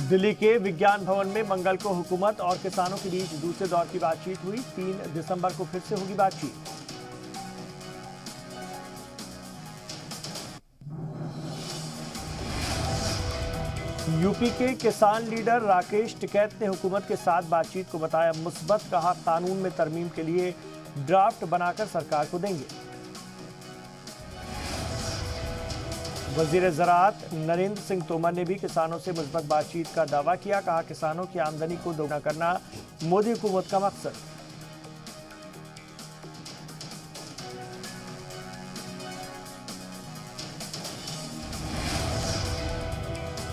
दिल्ली के विज्ञान भवन में मंगल को हुकूमत और किसानों के बीच दूसरे दौर की बातचीत हुई। 3 दिसंबर को फिर से होगी बातचीत। यूपी के किसान लीडर राकेश टिकैत ने हुकूमत के साथ बातचीत को बताया मुस्बत। कहा, कानून में तरमीम के लिए ड्राफ्ट बनाकर सरकार को देंगे। वजीर ज़राअत नरेंद्र सिंह तोमर ने भी किसानों से मुस्बत बातचीत का दावा किया। कहा, किसानों की आमदनी को दोगुना करना मोदी हुकूमत का मकसद।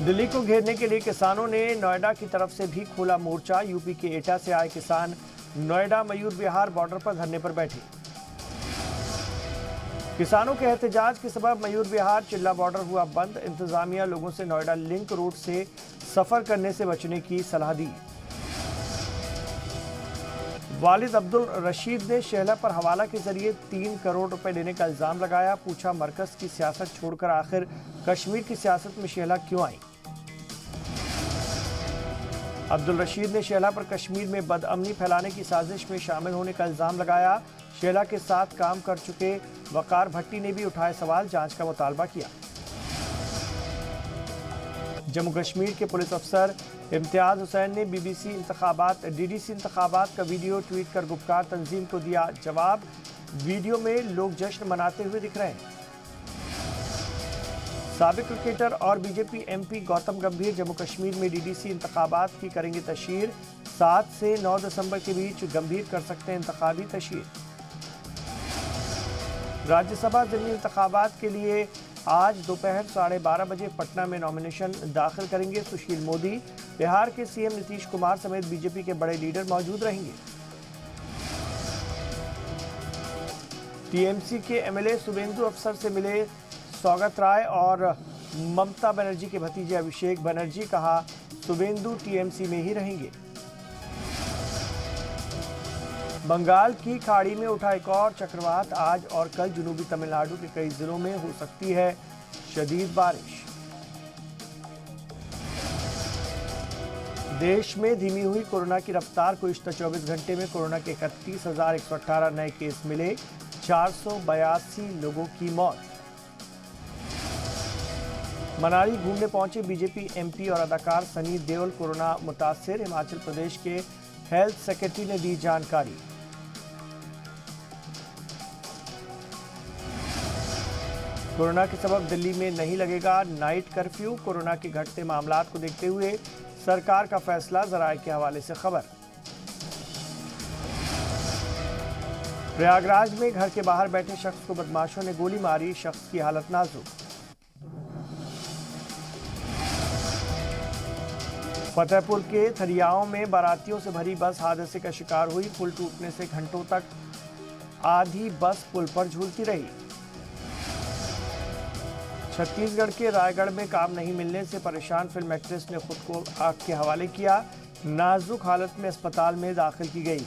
दिल्ली को घेरने के लिए किसानों ने नोएडा की तरफ से भी खोला मोर्चा। यूपी के एटा से आए किसान नोएडा मयूर विहार बॉर्डर पर धरने पर बैठे। किसानों के एहतजाज के सबब मयूर विहार चिल्ला बॉर्डर हुआ बंद। इंतजामिया लोगों से नोएडा लिंक रोड से सफर करने से बचने की सलाह दी। वालिद अब्दुल रशीद ने शेहला पर हवाला के जरिए 3 करोड़ रुपए लेने का इल्जाम लगाया। पूछा, मरकज की सियासत छोड़कर आखिर कश्मीर की सियासत में शेहला क्यों आई। अब्दुल रशीद ने शेहला पर कश्मीर में बदअमनी फैलाने की साजिश में शामिल होने का इल्जाम लगाया। शेहला के साथ काम कर चुके वकार भट्टी ने भी उठाए सवाल, जांच का मुतालबा किया। जम्मू कश्मीर के पुलिस अफसर इम्तियाज हुसैन ने डीडीसी इंतखाबात का वीडियो ट्वीट कर गुपकार तंजीम को दिया जवाब। वीडियो में लोग जश्न मनाते हुए दिख रहे हैं। साबिक क्रिकेटर और बीजेपी एमपी गौतम गंभीर जम्मू कश्मीर में डीडीसी इंतखाबात की करेंगे तशहीर। 7 से 9 दिसंबर के बीच गंभीर कर सकते हैं इंतखाबी तशहीर। राज्यसभा ज़िमनी इंतखाबात के लिए आज दोपहर 12:30 बजे पटना में नॉमिनेशन दाखिल करेंगे सुशील मोदी। बिहार के सीएम नीतीश कुमार समेत बीजेपी के बड़े लीडर मौजूद रहेंगे। टीएमसी के एमएलए शुभेंदु अफसर से मिले सौगत राय और ममता बनर्जी के भतीजे अभिषेक बनर्जी। कहा, शुभेंदु टीएमसी में ही रहेंगे। बंगाल की खाड़ी में उठा एक और चक्रवात। आज और कल जनूबी तमिलनाडु के कई जिलों में हो सकती है शदीद बारिश। देश में धीमी हुई कोरोना की रफ्तार। गुज़िश्ता 24 घंटे में कोरोना के 31,118 नए केस मिले। 482 लोगों की मौत। मनाली घूमने पहुंचे बीजेपी एमपी और अदाकार सनी देओल कोरोना मुतासिर। हिमाचल प्रदेश के हेल्थ सेक्रेटरी ने दी जानकारी। कोरोना के सबब दिल्ली में नहीं लगेगा नाइट कर्फ्यू। कोरोना के घटते मामलात को देखते हुए सरकार का फैसला। ज़राए के हवाले से खबर। प्रयागराज में घर के बाहर बैठे शख्स को बदमाशों ने गोली मारी। शख्स की हालत नाजुक। फतेहपुर के थरियाओं में बारातियों से भरी बस हादसे का शिकार हुई। पुल टूटने से घंटों तक आधी बस पुल पर झूलती रही। छत्तीसगढ़ के रायगढ़ में काम नहीं मिलने से परेशान फिल्म एक्ट्रेस ने खुद को आग के हवाले किया। नाजुक हालत में अस्पताल में दाखिल की गई।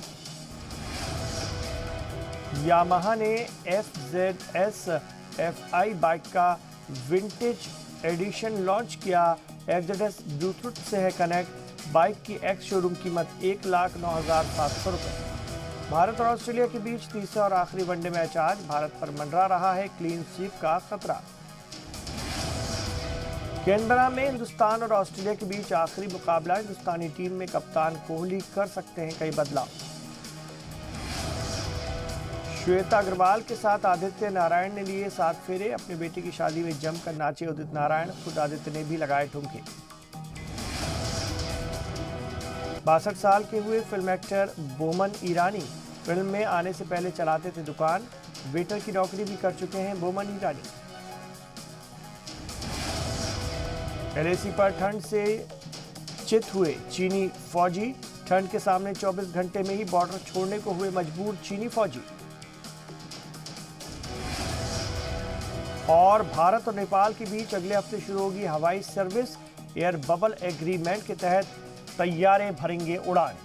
यामाहा ने FZS FI बाइक का विंटेज एडिशन लॉन्च किया। FZS ब्लूटूथ से है कनेक्ट। बाइक की एक्स शोरूम कीमत 1,09,700 रुपये। भारत और ऑस्ट्रेलिया के बीच तीसरा और आखिरी वनडे मैच आज। भारत पर मंडरा रहा है क्लीन स्वीप का खतरा। कैनबरा में हिंदुस्तान और ऑस्ट्रेलिया के बीच आखिरी मुकाबला। हिंदुस्तानी टीम में कप्तान कोहली कर सकते हैं कई बदलाव। श्वेता अग्रवाल के साथ आदित्य नारायण ने लिए 7 फेरे। अपनी बेटी की शादी में जमकर नाचे उदित नारायण। खुद आदित्य ने भी लगाए ठुमके। 62 साल के हुए film actor Boman Irani film में आने से पहले चलाते थे दुकान। वेटर की नौकरी भी कर चुके हैं बोमन ईरानी। LAC पर ठंड से चित हुए चीनी फौजी। ठंड के सामने 24 घंटे में ही बॉर्डर छोड़ने को हुए मजबूर चीनी फौजी। और भारत और नेपाल के बीच अगले हफ्ते शुरू होगी हवाई सर्विस। एयर बबल एग्रीमेंट के तहत तैयारे भरेंगे उड़ान।